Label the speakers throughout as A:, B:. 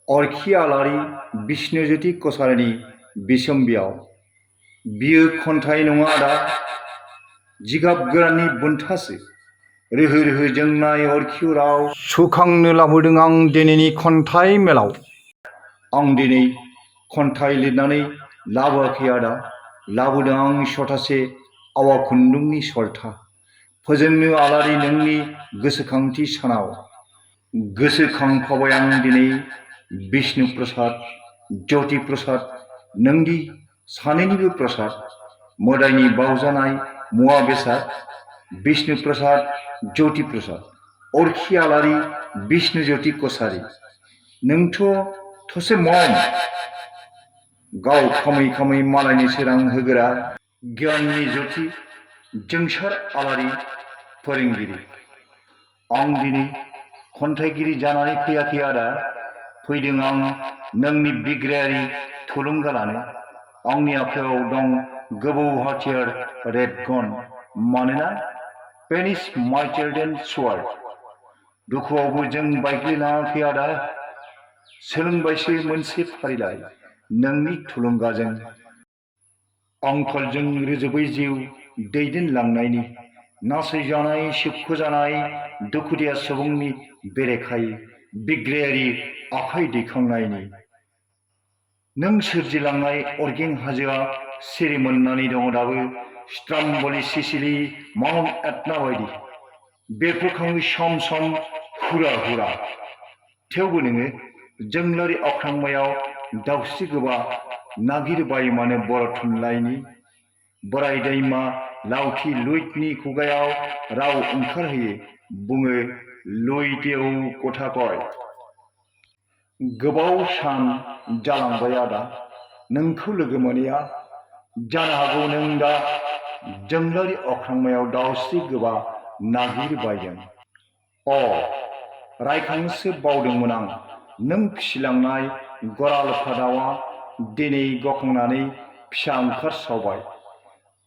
A: अरखि आलारि बिष्णुज्योति कछारीनि बिसम्बियाव बियो खन्थाइ नङा दा जिगाब गोराननि बुन्थासो रोहो रोहो जोंनाय अरखि अराव सुखांनो लाबोदों आं दिनैनि खन्थाइ मेलाव। आं दिनै खन्थाइ लिरनानै लाबोआखै आदा, लाबोदों आं सथासे आवा खुन्दुंनि सलथा फोजोंनो आलारि नोंनि गोसोखांथि सानाव। गोसोखांफाबाय आं दिनै बिष्णु प्रसाद ज्योति प्रसाद नोंदि सानैनिबो प्रसाद मोदायनि बावजानाय मुवा बेसाद बिष्णु प्रसाद ज्योति प्रसाद अरखि आलारि बिष्णु ज्योति कछारी नोंथ' थसे मम गाव खामै खामै मालायनि सोरां होग्रा गियाननि ज्योति जोंसार आलारि फोरोंगिरि। आं दिनै खन्थाइगिरि जानानै फैयाखै आदा, फैदों आं नोंनि बिग्रायारि थुलुंगा लानो। आंनि आखायाव दं गोबौ हाथियार रेबगन, मानोना पेन इज माइटियर देन स्वord। दुखुआवबो जों बायग्लिनाङाखै आदा, सोलोंबायसो मोनसे फारिलाइ नोंनि थुलुंगाजों। आंखालजों रोजोबै जिउ दैदेनलांनायनि नासयजानाय सोबख'जानाय दुखुथिया सुबुंनि बेरेखायै बिग्रायारि आखाइ दैखांनायनि। नों सोरजिलांनाय अरगें हाजोआ सिरि मोननानै दङ दाबो स्ट्रम्बली सिसिली माउन्ट एटना बायदि बेरफ्रुखाङो सम सम हुरा हुरा। थेवबो नोङो जोंलारि अख्रांमायाव दाउस्रि गोबा नागिरबाय मानो बर' थुनलाइनि बोराय दैमा लावथि लुइतनि खुगायाव राव ओंखारहोयो बुङो लुइटेउ गथाखय। गोबाव सान जालांबाय आदा नोंखौ लोगो मोनैया, जानो हागौ नों दा जोंलारि अख्रांमायाव दाउस्रि गोबा नागिरबायदों। रायखांनोसो बावदोंमोन आं नों फिसिलांनाय गरालफा दाउआ दिनै गखांनानै फिसा ओंखारसावबाय।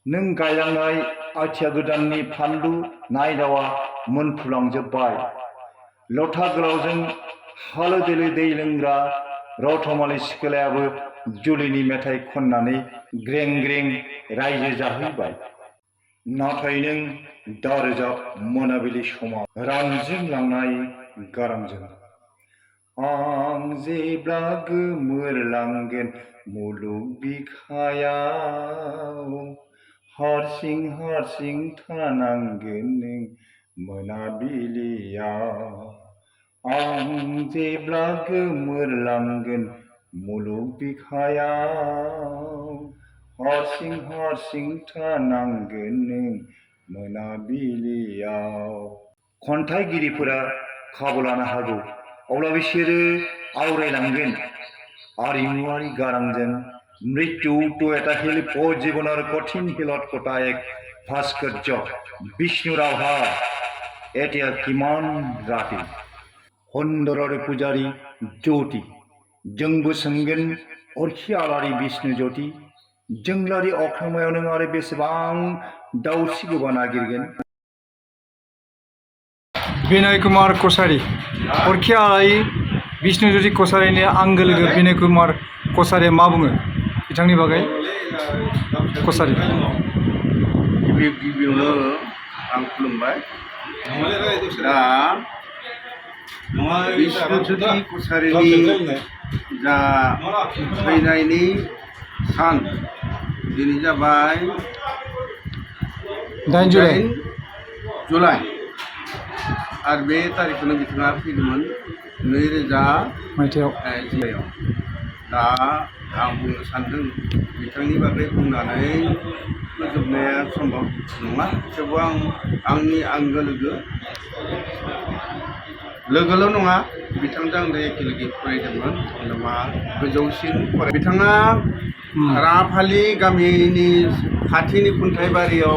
A: नों गायलांनाय आथिया गोदाननि फानलु नायदावआ मोनफ्रुलांजोब्बाय। लथा गोलावजों हालो दैलो दै लोंग्रा रथमालि सिखोलायाबो जुलिनि मेथाइ खननानै ग्रें ग्रें रायजो जाहैबाय। नाथाय नों दा रोजाब मोनाबिलि समाव रानज्रिंलांनाय गारांजों। आं जेब्ला गोमोरलांगोन मुलुग बिखायाव हारसिं हारसिं थानांगोन नों मोनाबिलियाव। आं जेब्ला गोमोरलांगोन मुलुग बिखायाव हारसिं हारसिं थानांगोन नों मोनाबिलियाव। खन्थाइगिरिफोरा खाबु लानो हागौ, अब्ला बिसोरो आवरायलांगोन आरिमुआरि गारांजों मृत्यु तो এটা শিল্প জীবনের কঠিন শিলত এক ভাস্কর্য বিষ্ণু রাভা এতিয়া কিমান ৰাতি। हन्दरारि पुजारी ज्योति जोंबो सोंगोन अरखि आलारि बिष्णु ज्योति जोंलारि अख्रांमायाव नों आरो बेसेबां दाउस्रि गोबा नागिरगोन। विनय कुमार कछारी अरखि आलारि बिष्णु ज्योति कछारीनि आंगो लोगो विनय कुमार कछारीया मा बुङो बिथांनि बागै? कछारी
B: गिबियावनो आं खुलुमबाय। दा बिष्णु ज्योति कछारीनि जा थैनायनि सान दिनै जाबाय 8 जुलाइ आरो बे तारिखखौनो बिथाङा फैदोंमोन 2000
A: मायथाइयाव।
B: दा आं बुंनो सानदों बिथांनि बागै बुंनानै फोजोबनाया सम्भब नङा, थेवबो आंनि आंगो लोगोल' नङा बिथांजों आं एखे लोगो फरायदोंमोन जेनेबा गोजौसिन बिथाङा राङाफालि गामिनि खाथिनि खुन्थाइबारियाव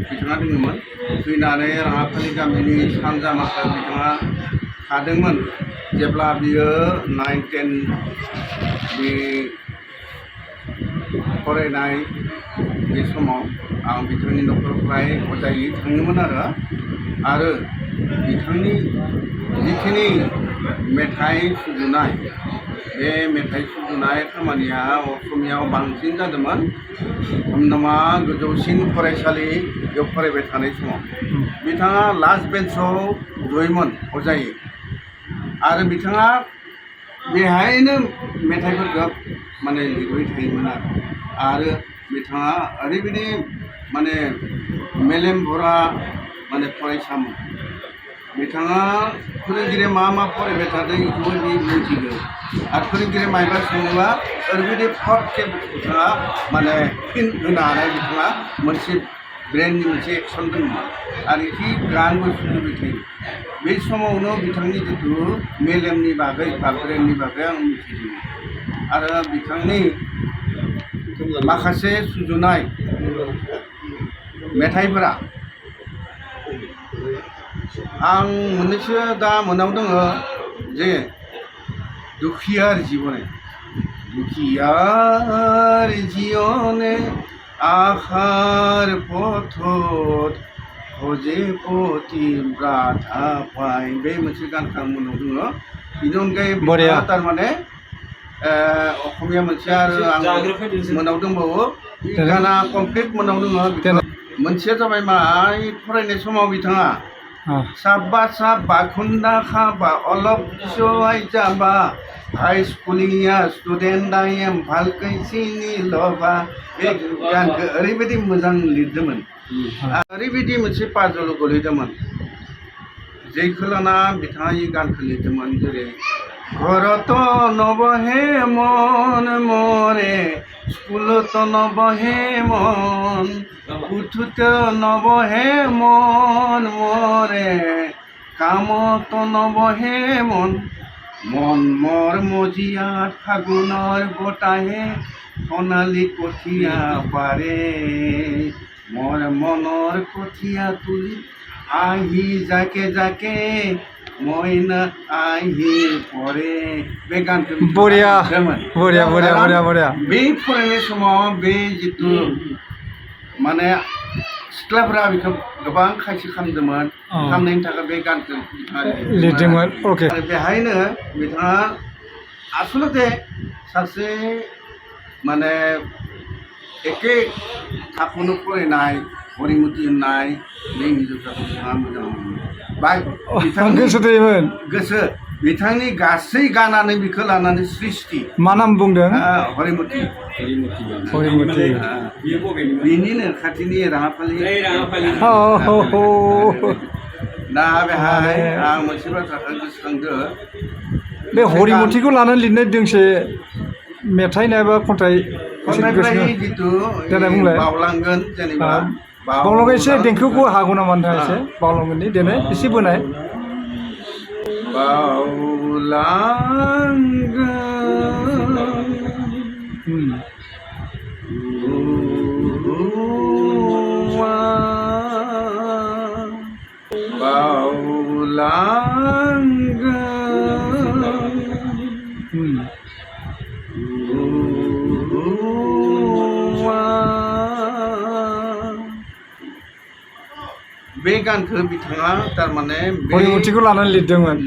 B: बिथाङा दङमोन। फैनानै राङाफालि गामिनि सानजा माखा बिथाङा थादोंमोन। जेब्ला बियो 9-10 नि फरायनाय बे समाव आं बिथांनि न'खरनिफ्राय अजायै थाङोमोन आरो बिथांनि जिखिनि मेथाइ सुजुनाय बे मेथाइ सुजुनाय खामानिया असमियाव बांसिन जादोंमोन हमनामा गोजौसिन फरायसालियाव फरायबाय थानाय समाव बिथाङा लास्ट बेन्चआव जयोमोन अजायै आरो बिथाङा बेहायनो मेथाइफोरखौ माने लिरबाय थायोमोन आरो बिथाङा ओरैबायदि माने मेलेम भरा माने फरायसामोन बिथाङा फोरोंगिरिया मा फरायबाय थादों बेखौबो बे मिथिगौ आरो फोरोंगिरिया मायबा सोङोबा ओरैबायदि फटके बिथाङा माने फिन होनो हानाय बिथाङा मोनसे ब्रेननि मोनसे एक्सन दंमोन आरो एसे गानबो सुजुबाय थायो बे समावनो बिथांनि जिथु मेलेमनि बागै बा ब्रेननि बागै आं मिथिदों आरो बिथांनि माखासे सुजुनाय मेथाइफोरा आं मोननैसो दा मोनाव दङ जे दुखियार जीवने दुखियार जीवने आखार पथत भजे पतिव्रता पाय बे मोनसे गानखौ आं मोनाव दङ बेनि अनगायै बिथाङा थारमाने असमिया मोनसे आरो आं मोनाव दंबावो गाना कमप्लिट मोनाव दङ मोनसेया जाबाय मा फरायनाय समाव बिथाङा साबा साबा खुन्दा खाबा अलप सहाय जाबा हाई स्कुलिया स्टुडेन्ट आइएम भालकै सिनि लबा बे गानखौ ओरैबायदि मोजां लिरदोंमोन ओरैबायदि मोनसे पाजल गोलैदोंमोन जेखौ लाना बिथाङा ई गानखौ लिरदोंमोन जेरै घरत नबहे मन मरे स्कुलत नबहे मन उठुत नबहे मन मरे कामत नबहे मन मन मोर मजियात फागुনৰ বতাহে সোণালী কঠীয়া পাৰে মোৰ মনৰ কঠীয়া তুলি আহি জাকে জাকে মইনা আহি পৰে बे गानखौ
C: बरिया बरिया बरिया बरिया बरिया
B: बे फरायनाय समाव बे जितु माने सिख्लाफोरा बेखौ गोबां खायसे खालामदोंमोन खालामनायनि थाखाय बे गानखौ
C: लिरदोंमोन अके
B: आरो बेहायनो बिथाङा आसलते सासे माने एखे थाखोआवनो फरायनाय हरिमति होननाय बे हिन्जावसाखौ बिथाङा मोजां मोनो बा गोसो बिथांनि गासै गानानै बेखौ लानानै सृष्टि
C: मा नाम बुंदों
B: हरिमति
C: हरिमति
B: बिनिनो खाथिनि राङापालि दा बेहाय आं मोनसे बाथ्राखौ गोसोखांदो
C: बे हरिमतिखौ लानानै लिरनाय दोंसे मेथाइ नायबा खन्थाइ
B: जितु
C: बुंलाय
B: बावलांगोन जेनेबा
C: बावलांगोन एसे देंखोखौ हागौ नामा नोंथाङा एसे बावलांगोननि देनाय एसे बोनाय
B: बे गानखौ बिथाङा थारमाने
C: हरिमतिखौ लानानै लिरदोंमोन